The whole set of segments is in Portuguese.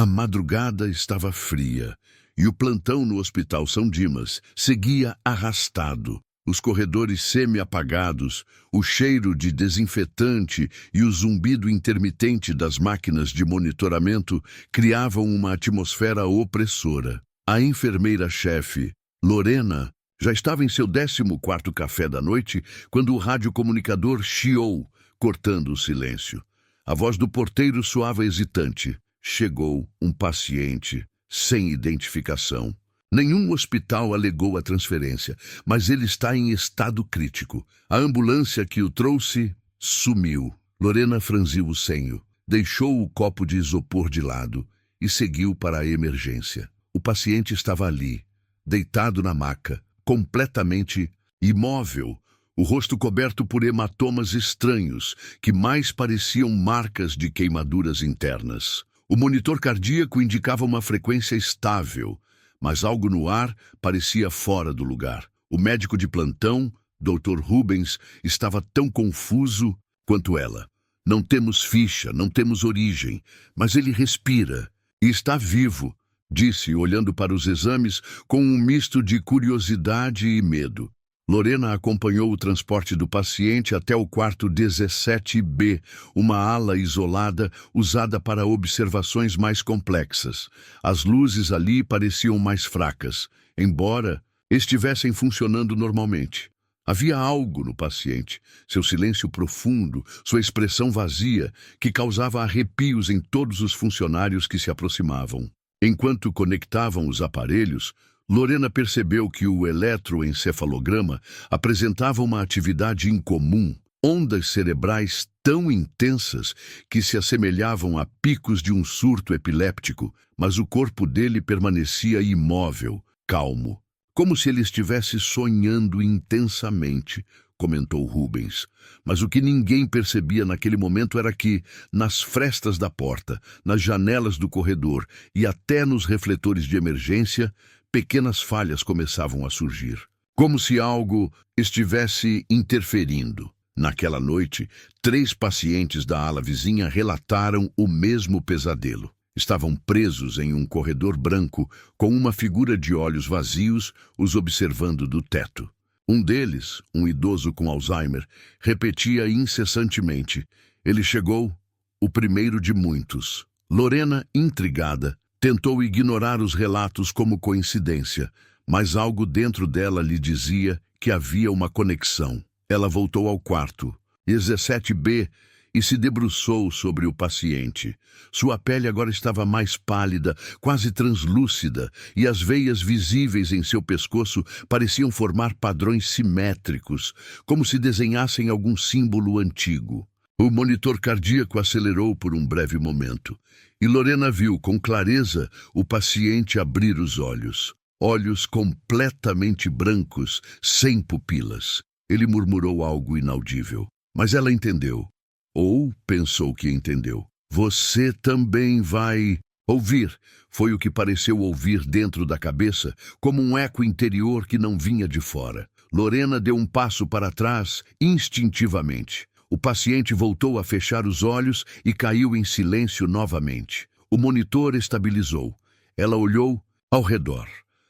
A madrugada estava fria e o plantão no Hospital São Dimas seguia arrastado. Os corredores semi-apagados, o cheiro de desinfetante e o zumbido intermitente das máquinas de monitoramento criavam uma atmosfera opressora. A enfermeira-chefe, Lorena, já estava em seu 14º café da noite quando o radiocomunicador chiou, cortando o silêncio. A voz do porteiro soava hesitante. Chegou um paciente sem identificação. Nenhum hospital alegou a transferência, mas ele está em estado crítico. A ambulância que o trouxe sumiu. Lorena franziu o senho, deixou o copo de isopor de lado e seguiu para a emergência. O paciente estava ali, deitado na maca, completamente imóvel, o rosto coberto por hematomas estranhos, que mais pareciam marcas de queimaduras internas. O monitor cardíaco indicava uma frequência estável, mas algo no ar parecia fora do lugar. O médico de plantão, Dr. Rubens, estava tão confuso quanto ela. Não temos ficha, não temos origem, mas ele respira e está vivo, disse, olhando para os exames com um misto de curiosidade e medo. Lorena acompanhou o transporte do paciente até o quarto 17B, uma ala isolada usada para observações mais complexas. As luzes ali pareciam mais fracas, embora estivessem funcionando normalmente. Havia algo no paciente, seu silêncio profundo, sua expressão vazia, que causava arrepios em todos os funcionários que se aproximavam. Enquanto conectavam os aparelhos, Lorena percebeu que o eletroencefalograma apresentava uma atividade incomum, ondas cerebrais tão intensas que se assemelhavam a picos de um surto epiléptico, mas o corpo dele permanecia imóvel, calmo, como se ele estivesse sonhando intensamente, comentou Rubens. Mas o que ninguém percebia naquele momento era que, nas frestas da porta, nas janelas do corredor e até nos refletores de emergência, pequenas falhas começavam a surgir, como se algo estivesse interferindo. Naquela noite, 3 pacientes da ala vizinha relataram o mesmo pesadelo. Estavam presos em um corredor branco, com uma figura de olhos vazios os observando do teto. Um deles, um idoso com Alzheimer, repetia incessantemente: "Ele chegou, o primeiro de muitos." Lorena, intrigada, tentou ignorar os relatos como coincidência, mas algo dentro dela lhe dizia que havia uma conexão. Ela voltou ao quarto, 17B, e se debruçou sobre o paciente. Sua pele agora estava mais pálida, quase translúcida, e as veias visíveis em seu pescoço pareciam formar padrões simétricos, como se desenhassem algum símbolo antigo. O monitor cardíaco acelerou por um breve momento, e Lorena viu com clareza o paciente abrir os olhos. Olhos completamente brancos, sem pupilas. Ele murmurou algo inaudível, mas ela entendeu. Ou pensou que entendeu. "Você também vai ouvir", foi o que pareceu ouvir dentro da cabeça, como um eco interior que não vinha de fora. Lorena deu um passo para trás, instintivamente. O paciente voltou a fechar os olhos e caiu em silêncio novamente. O monitor estabilizou. Ela olhou ao redor.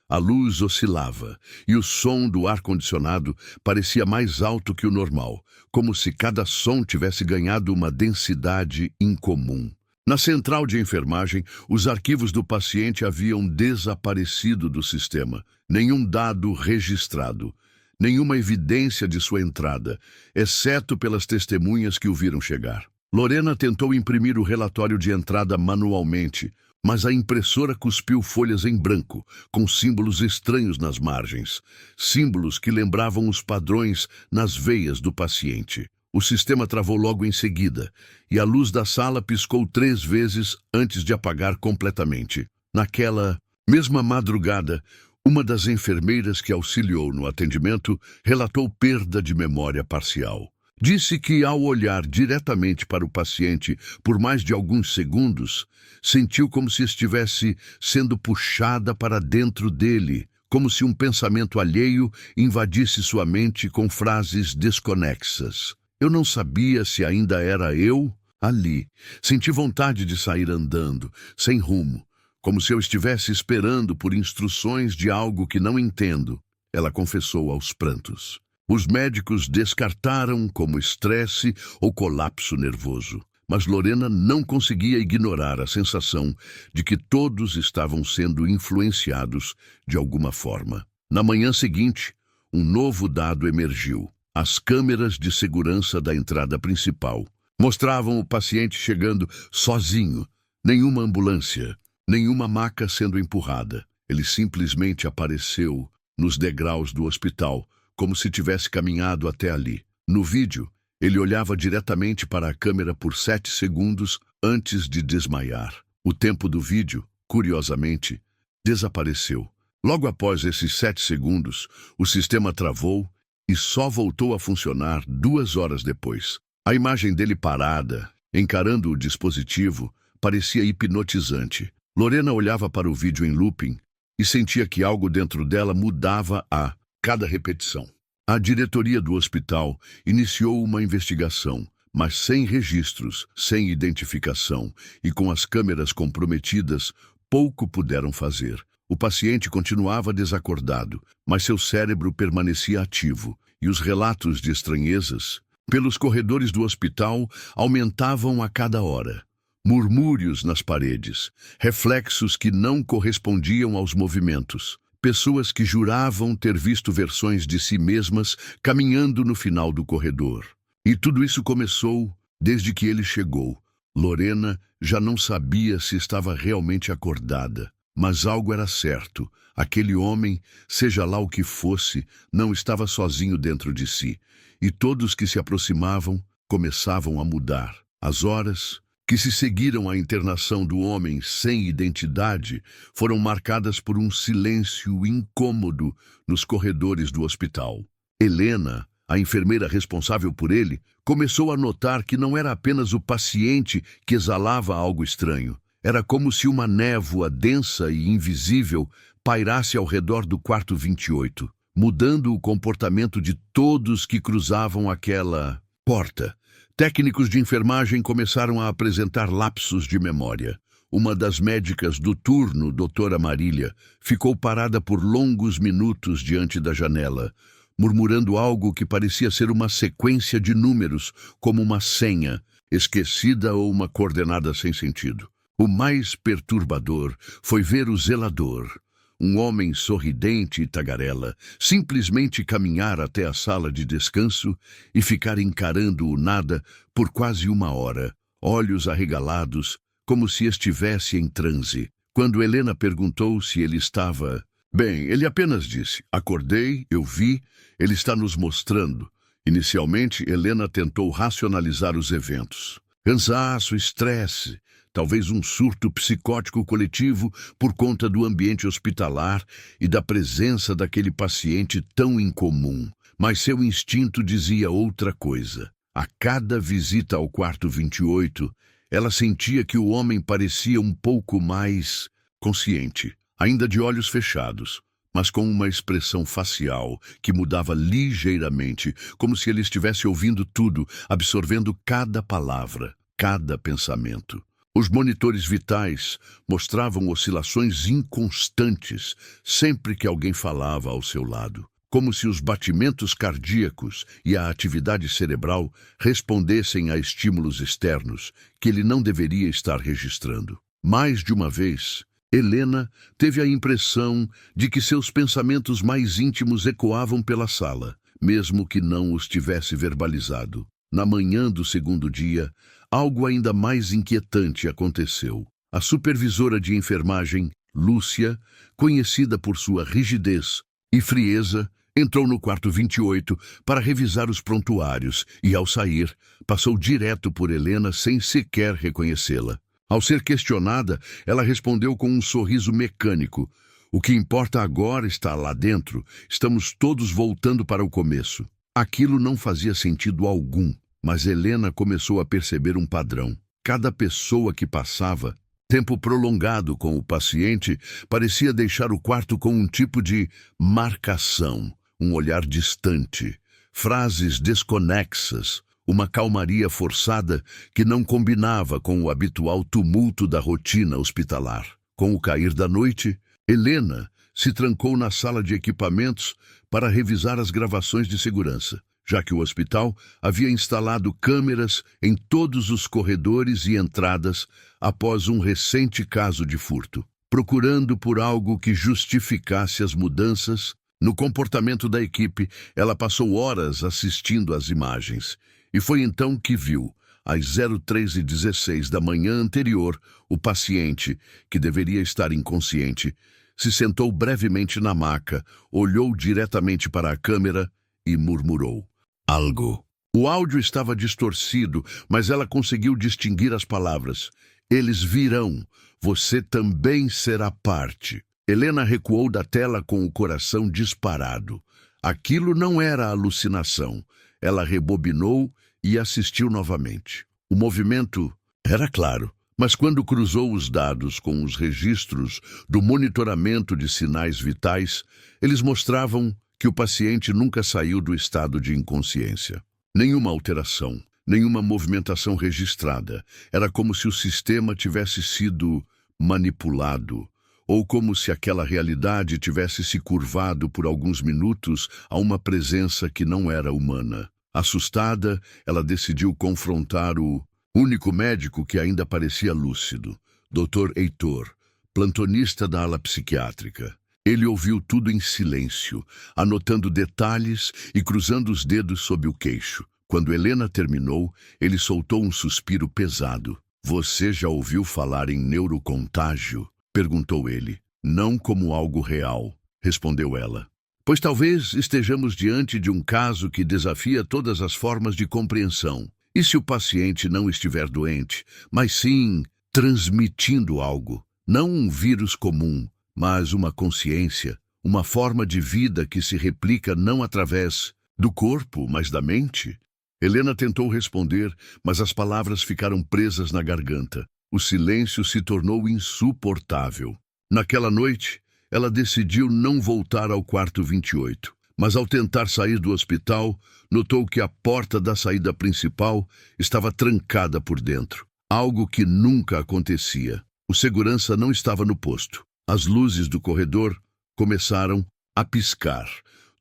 A luz oscilava e o som do ar-condicionado parecia mais alto que o normal, como se cada som tivesse ganhado uma densidade incomum. Na central de enfermagem, os arquivos do paciente haviam desaparecido do sistema. Nenhum dado registrado. Nenhuma evidência de sua entrada, exceto pelas testemunhas que o viram chegar. Lorena tentou imprimir o relatório de entrada manualmente, mas a impressora cuspiu folhas em branco, com símbolos estranhos nas margens, símbolos que lembravam os padrões nas veias do paciente. O sistema travou logo em seguida, e a luz da sala piscou 3 vezes antes de apagar completamente. Naquela mesma madrugada, uma das enfermeiras que auxiliou no atendimento relatou perda de memória parcial. Disse que, ao olhar diretamente para o paciente por mais de alguns segundos, sentiu como se estivesse sendo puxada para dentro dele, como se um pensamento alheio invadisse sua mente com frases desconexas. "Eu não sabia se ainda era eu Ali, senti vontade de sair andando, sem rumo, como se eu estivesse esperando por instruções de algo que não entendo. Ela confessou aos prantos. Os médicos descartaram como estresse ou colapso nervoso. Mas Lorena não conseguia ignorar a sensação de que todos estavam sendo influenciados de alguma forma. Na manhã seguinte, um novo dado emergiu. As câmeras de segurança da entrada principal mostravam o paciente chegando sozinho. Nenhuma ambulância, nenhuma maca sendo empurrada. Ele simplesmente apareceu nos degraus do hospital, como se tivesse caminhado até ali. No vídeo, ele olhava diretamente para a câmera por 7 segundos antes de desmaiar. O tempo do vídeo, curiosamente, desapareceu. Logo após esses 7 segundos, o sistema travou e só voltou a funcionar 2 horas depois. A imagem dele parada, encarando o dispositivo, parecia hipnotizante. Lorena olhava para o vídeo em looping e sentia que algo dentro dela mudava a cada repetição. A diretoria do hospital iniciou uma investigação, mas sem registros, sem identificação e com as câmeras comprometidas, pouco puderam fazer. O paciente continuava desacordado, mas seu cérebro permanecia ativo, e os relatos de estranhezas pelos corredores do hospital aumentavam a cada hora. Murmúrios nas paredes, reflexos que não correspondiam aos movimentos. Pessoas que juravam ter visto versões de si mesmas caminhando no final do corredor. E tudo isso começou desde que ele chegou. Lorena já não sabia se estava realmente acordada, mas algo era certo. Aquele homem, seja lá o que fosse, não estava sozinho dentro de si. E todos que se aproximavam começavam a mudar. As horas que se seguiram à internação do homem sem identidade foram marcadas por um silêncio incômodo nos corredores do hospital. Helena, a enfermeira responsável por ele, começou a notar que não era apenas o paciente que exalava algo estranho. Era como se uma névoa densa e invisível pairasse ao redor do quarto 28, mudando o comportamento de todos que cruzavam aquela porta. Técnicos de enfermagem começaram a apresentar lapsos de memória. Uma das médicas do turno, doutora Marília, ficou parada por longos minutos diante da janela, murmurando algo que parecia ser uma sequência de números, como uma senha, esquecida ou uma coordenada sem sentido. O mais perturbador foi ver o zelador, um homem sorridente e tagarela, simplesmente caminhar até a sala de descanso e ficar encarando o nada por quase 1 hora, olhos arregalados, como se estivesse em transe. Quando Helena perguntou se ele estava bem, ele apenas disse: "Acordei, eu vi, ele está nos mostrando." Inicialmente, Helena tentou racionalizar os eventos. Cansaço, estresse, talvez um surto psicótico coletivo por conta do ambiente hospitalar e da presença daquele paciente tão incomum. Mas seu instinto dizia outra coisa. A cada visita ao quarto 28, ela sentia que o homem parecia um pouco mais consciente, ainda de olhos fechados, mas com uma expressão facial que mudava ligeiramente, como se ele estivesse ouvindo tudo, absorvendo cada palavra, cada pensamento. Os monitores vitais mostravam oscilações inconstantes sempre que alguém falava ao seu lado, como se os batimentos cardíacos e a atividade cerebral respondessem a estímulos externos que ele não deveria estar registrando. Mais de uma vez, Helena teve a impressão de que seus pensamentos mais íntimos ecoavam pela sala, mesmo que não os tivesse verbalizado. Na manhã do segundo dia, algo ainda mais inquietante aconteceu. A supervisora de enfermagem, Lúcia, conhecida por sua rigidez e frieza, entrou no quarto 28 para revisar os prontuários e, ao sair, passou direto por Helena sem sequer reconhecê-la. Ao ser questionada, ela respondeu com um sorriso mecânico: "O que importa agora está lá dentro. Estamos todos voltando para o começo." Aquilo não fazia sentido algum, mas Helena começou a perceber um padrão. Cada pessoa que passava tempo prolongado com o paciente parecia deixar o quarto com um tipo de marcação, um olhar distante, frases desconexas, uma calmaria forçada que não combinava com o habitual tumulto da rotina hospitalar. Com o cair da noite, Helena se trancou na sala de equipamentos para revisar as gravações de segurança, já que o hospital havia instalado câmeras em todos os corredores e entradas após um recente caso de furto. Procurando por algo que justificasse as mudanças no comportamento da equipe, ela passou horas assistindo às imagens. E foi então que viu, às 03h16 da manhã anterior, o paciente, que deveria estar inconsciente, se sentou brevemente na maca, olhou diretamente para a câmera e murmurou algo. O áudio estava distorcido, mas ela conseguiu distinguir as palavras. Eles virão. Você também será parte. Helena recuou da tela com o coração disparado. Aquilo não era alucinação. Ela rebobinou e assistiu novamente. O movimento era claro, mas quando cruzou os dados com os registros do monitoramento de sinais vitais, eles mostravam que o paciente nunca saiu do estado de inconsciência. Nenhuma alteração, nenhuma movimentação registrada. Era como se o sistema tivesse sido manipulado, ou como se aquela realidade tivesse se curvado por alguns minutos a uma presença que não era humana. Assustada, ela decidiu confrontar o único médico que ainda parecia lúcido, Dr. Heitor, plantonista da ala psiquiátrica. Ele ouviu tudo em silêncio, anotando detalhes e cruzando os dedos sob o queixo. Quando Helena terminou, ele soltou um suspiro pesado. Você já ouviu falar em neurocontágio? Perguntou ele. Não como algo real, respondeu ela. Pois talvez estejamos diante de um caso que desafia todas as formas de compreensão. E se o paciente não estiver doente, mas sim transmitindo algo? Não um vírus comum, mas uma consciência, uma forma de vida que se replica não através do corpo, mas da mente? Helena tentou responder, mas as palavras ficaram presas na garganta. O silêncio se tornou insuportável. Naquela noite, ela decidiu não voltar ao quarto 28, mas ao tentar sair do hospital, notou que a porta da saída principal estava trancada por dentro. Algo que nunca acontecia. O segurança não estava no posto. As luzes do corredor começaram a piscar.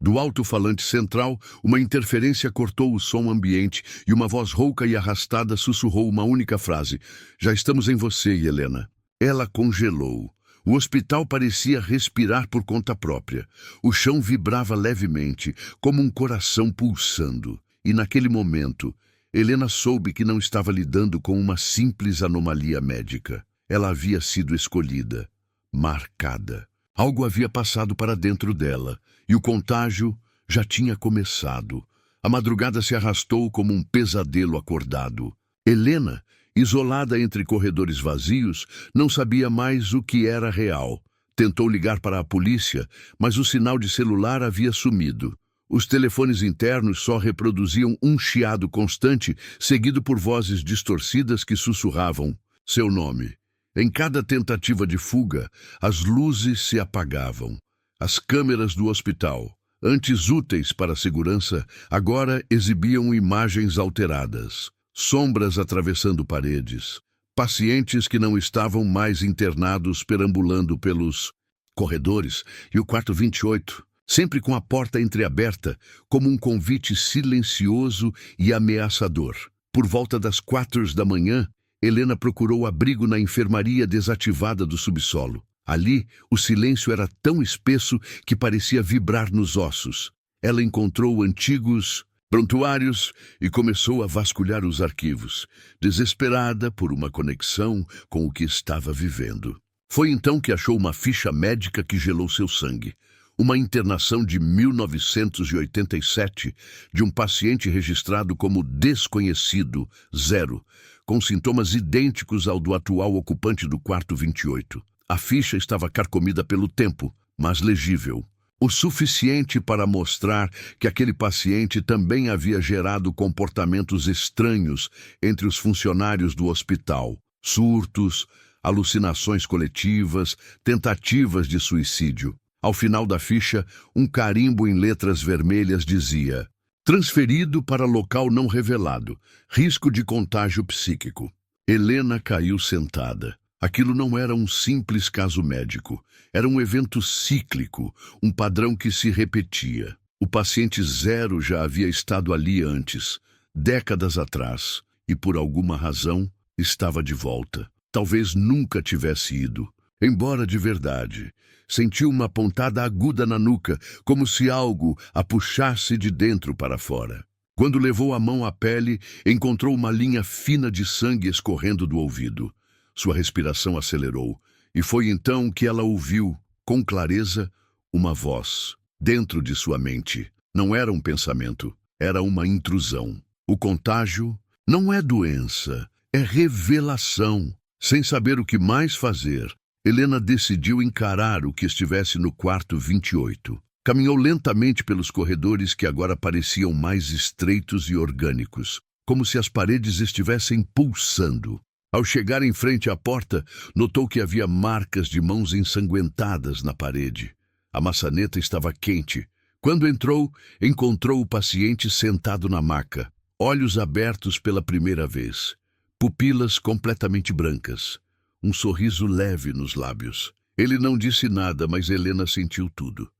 Do alto-falante central, uma interferência cortou o som ambiente e uma voz rouca e arrastada sussurrou uma única frase. Já estamos em você, Helena. Ela congelou. O hospital parecia respirar por conta própria. O chão vibrava levemente, como um coração pulsando. E naquele momento, Helena soube que não estava lidando com uma simples anomalia médica. Ela havia sido escolhida. Marcada. Algo havia passado para dentro dela, e o contágio já tinha começado. A madrugada se arrastou como um pesadelo acordado. Helena, isolada entre corredores vazios, não sabia mais o que era real. Tentou ligar para a polícia, mas o sinal de celular havia sumido. Os telefones internos só reproduziam um chiado constante, seguido por vozes distorcidas que sussurravam seu nome. Em cada tentativa de fuga, as luzes se apagavam. As câmeras do hospital, antes úteis para a segurança, agora exibiam imagens alteradas. Sombras atravessando paredes. Pacientes que não estavam mais internados perambulando pelos corredores e o quarto 28, sempre com a porta entreaberta, como um convite silencioso e ameaçador. Por volta das 4 da manhã, Helena procurou abrigo na enfermaria desativada do subsolo. Ali, o silêncio era tão espesso que parecia vibrar nos ossos. Ela encontrou antigos prontuários e começou a vasculhar os arquivos, desesperada por uma conexão com o que estava vivendo. Foi então que achou uma ficha médica que gelou seu sangue. Uma internação de 1987 de um paciente registrado como desconhecido, 0, com sintomas idênticos ao do atual ocupante do quarto 28. A ficha estava carcomida pelo tempo, mas legível. O suficiente para mostrar que aquele paciente também havia gerado comportamentos estranhos entre os funcionários do hospital. Surtos, alucinações coletivas, tentativas de suicídio. Ao final da ficha, um carimbo em letras vermelhas dizia: Transferido para local não revelado. Risco de contágio psíquico. Helena caiu sentada. Aquilo não era um simples caso médico. Era um evento cíclico, um padrão que se repetia. O paciente zero já havia estado ali antes, décadas atrás, e por alguma razão estava de volta. Talvez nunca tivesse ido. Embora de verdade, sentiu uma pontada aguda na nuca, como se algo a puxasse de dentro para fora. Quando levou a mão à pele, encontrou uma linha fina de sangue escorrendo do ouvido. Sua respiração acelerou, e foi então que ela ouviu, com clareza, uma voz. Dentro de sua mente. Não era um pensamento, era uma intrusão. O contágio não é doença, é revelação. Sem saber o que mais fazer, Helena decidiu encarar o que estivesse no quarto 28. Caminhou lentamente pelos corredores que agora pareciam mais estreitos e orgânicos, como se as paredes estivessem pulsando. Ao chegar em frente à porta, notou que havia marcas de mãos ensanguentadas na parede. A maçaneta estava quente. Quando entrou, encontrou o paciente sentado na maca, olhos abertos pela primeira vez, pupilas completamente brancas, um sorriso leve nos lábios. Ele não disse nada, mas Helena sentiu tudo.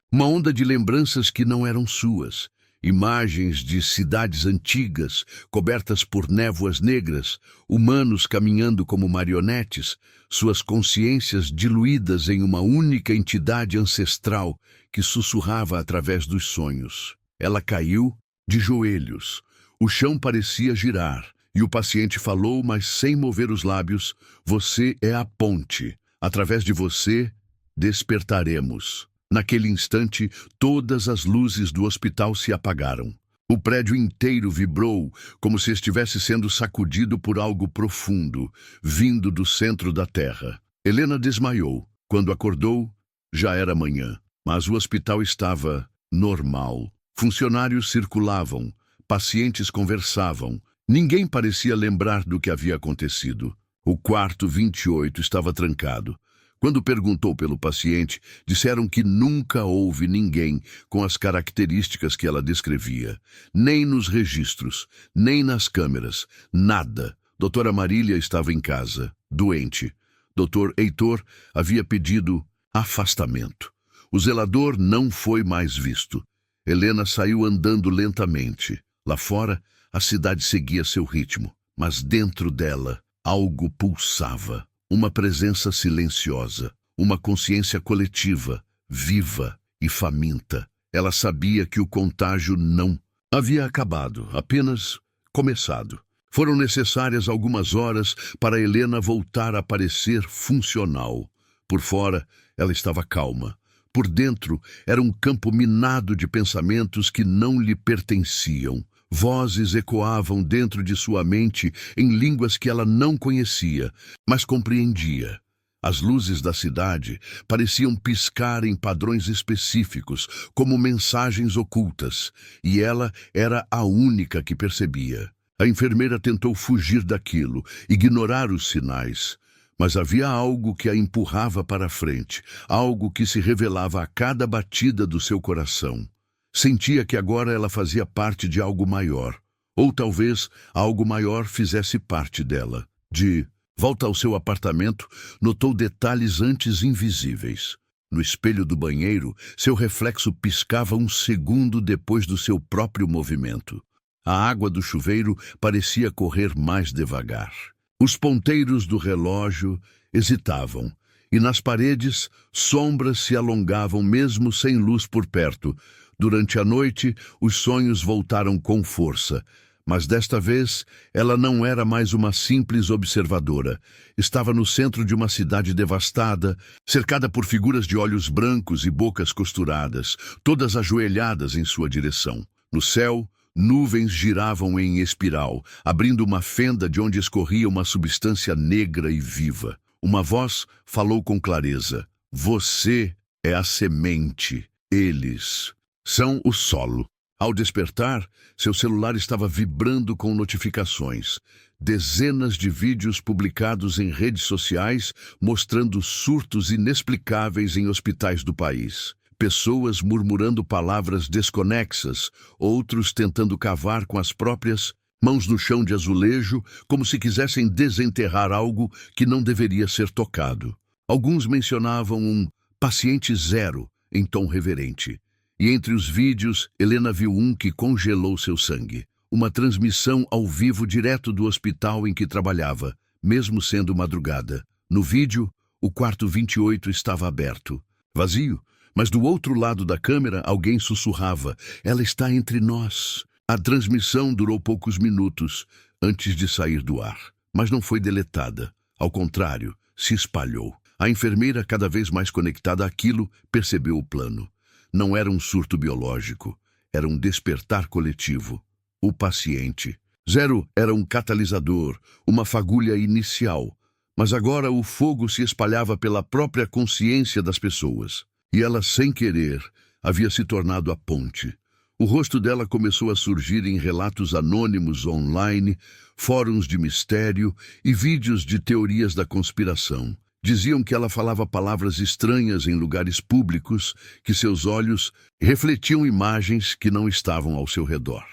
Uma onda de lembranças que não eram suas. Imagens de cidades antigas, cobertas por névoas negras, humanos caminhando como marionetes, suas consciências diluídas em uma única entidade ancestral que sussurrava através dos sonhos. Ela caiu de joelhos. O chão parecia girar, e o paciente falou, mas sem mover os lábios: "Você é a ponte. Através de você, despertaremos." Naquele instante, todas as luzes do hospital se apagaram. O prédio inteiro vibrou, como se estivesse sendo sacudido por algo profundo, vindo do centro da terra. Helena desmaiou. Quando acordou, já era manhã, mas o hospital estava normal. Funcionários circulavam, pacientes conversavam. Ninguém parecia lembrar do que havia acontecido. O quarto 28 estava trancado. Quando perguntou pelo paciente, disseram que nunca houve ninguém com as características que ela descrevia. Nem nos registros, nem nas câmeras, nada. Doutora Marília estava em casa, doente. Doutor Heitor havia pedido afastamento. O zelador não foi mais visto. Helena saiu andando lentamente. Lá fora, a cidade seguia seu ritmo, mas dentro dela, algo pulsava. Uma presença silenciosa, uma consciência coletiva, viva e faminta. Ela sabia que o contágio não havia acabado, apenas começado. Foram necessárias algumas horas para Helena voltar a parecer funcional. Por fora, ela estava calma. Por dentro, era um campo minado de pensamentos que não lhe pertenciam. Vozes ecoavam dentro de sua mente em línguas que ela não conhecia, mas compreendia. As luzes da cidade pareciam piscar em padrões específicos, como mensagens ocultas, e ela era a única que percebia. A enfermeira tentou fugir daquilo, ignorar os sinais, mas havia algo que a empurrava para a frente, algo que se revelava a cada batida do seu coração. Sentia que agora ela fazia parte de algo maior, ou talvez algo maior fizesse parte dela. De volta ao seu apartamento, notou detalhes antes invisíveis. No espelho do banheiro, seu reflexo piscava um segundo depois do seu próprio movimento. A água do chuveiro parecia correr mais devagar. Os ponteiros do relógio hesitavam, e nas paredes, sombras se alongavam mesmo sem luz por perto. Durante a noite, os sonhos voltaram com força, mas desta vez ela não era mais uma simples observadora. Estava no centro de uma cidade devastada, cercada por figuras de olhos brancos e bocas costuradas, todas ajoelhadas em sua direção. No céu, nuvens giravam em espiral, abrindo uma fenda de onde escorria uma substância negra e viva. Uma voz falou com clareza: "Você é a semente, eles são o solo." Ao despertar, seu celular estava vibrando com notificações. Dezenas de vídeos publicados em redes sociais mostrando surtos inexplicáveis em hospitais do país. pessoas murmurando palavras desconexas, outros tentando cavar com as próprias mãos no chão de azulejo, como se quisessem desenterrar algo que não deveria ser tocado. Alguns mencionavam um paciente zero em tom reverente. E entre os vídeos, Helena viu um que congelou seu sangue. Uma transmissão ao vivo direto do hospital em que trabalhava, mesmo sendo madrugada. No vídeo, o quarto 28 estava aberto, vazio, mas do outro lado da câmera alguém sussurrava: "Ela está entre nós." A transmissão durou poucos minutos antes de sair do ar, mas não foi deletada. Ao contrário, se espalhou. A enfermeira, cada vez mais conectada àquilo, percebeu o plano. Não era um surto biológico, era um despertar coletivo. O paciente. Zero era um catalisador, uma fagulha inicial, mas agora o fogo se espalhava pela própria consciência das pessoas. E ela, sem querer, havia se tornado a ponte. O rosto dela começou a surgir em relatos anônimos online, fóruns de mistério e vídeos de teorias da conspiração. Diziam que ela falava palavras estranhas em lugares públicos, que seus olhos refletiam imagens que não estavam ao seu redor.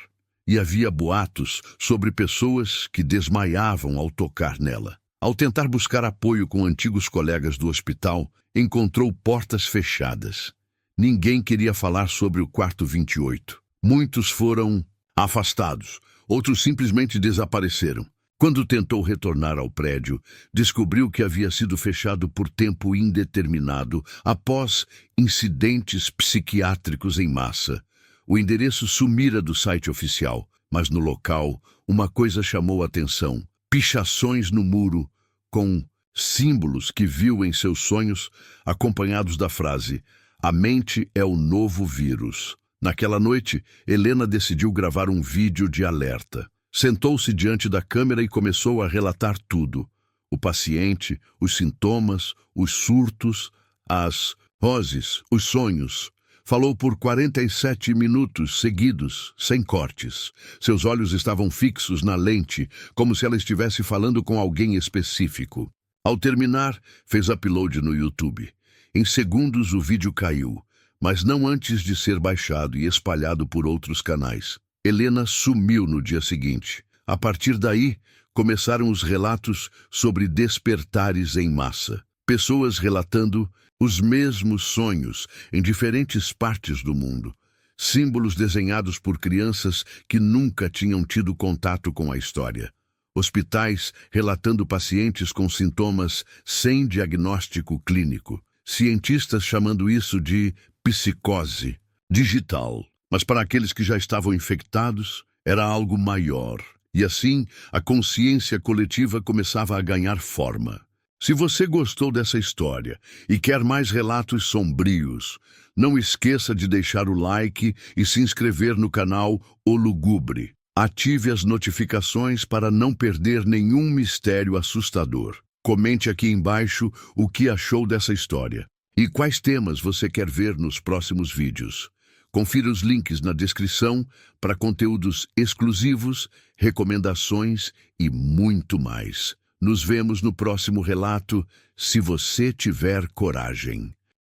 E havia boatos sobre pessoas que desmaiavam ao tocar nela. Ao tentar buscar apoio com antigos colegas do hospital, encontrou portas fechadas. Ninguém queria falar sobre o quarto 28. Muitos foram afastados, outros simplesmente desapareceram. Quando tentou retornar ao prédio, descobriu que havia sido fechado por tempo indeterminado após incidentes psiquiátricos em massa. O endereço sumira do site oficial, mas no local, uma coisa chamou a atenção: pichações no muro com símbolos que viu em seus sonhos, acompanhados da frase: "A mente é o novo vírus." Naquela noite, Helena decidiu gravar um vídeo de alerta. Sentou-se diante da câmera e começou a relatar tudo: o paciente, os sintomas, os surtos, as vozes, os sonhos. Falou por 47 minutos seguidos, sem cortes. Seus olhos estavam fixos na lente, como se ela estivesse falando com alguém específico. Ao terminar, fez upload no YouTube. Em segundos o vídeo caiu, mas não antes de ser baixado e espalhado por outros canais. Helena sumiu no dia seguinte. A partir daí, começaram os relatos sobre despertares em massa. Pessoas relatando os mesmos sonhos em diferentes partes do mundo. Símbolos desenhados por crianças que nunca tinham tido contato com a história. Hospitais relatando pacientes com sintomas sem diagnóstico clínico. Cientistas chamando isso de psicose digital. Mas para aqueles que já estavam infectados, era algo maior. E assim, a consciência coletiva começava a ganhar forma. Se você gostou dessa história e quer mais relatos sombrios, não esqueça de deixar o like e se inscrever no canal O Lugubre. Ative as notificações para não perder nenhum mistério assustador. Comente aqui embaixo o que achou dessa história e quais temas você quer ver nos próximos vídeos. Confira os links na descrição para conteúdos exclusivos, recomendações e muito mais. Nos vemos no próximo relato, se você tiver coragem.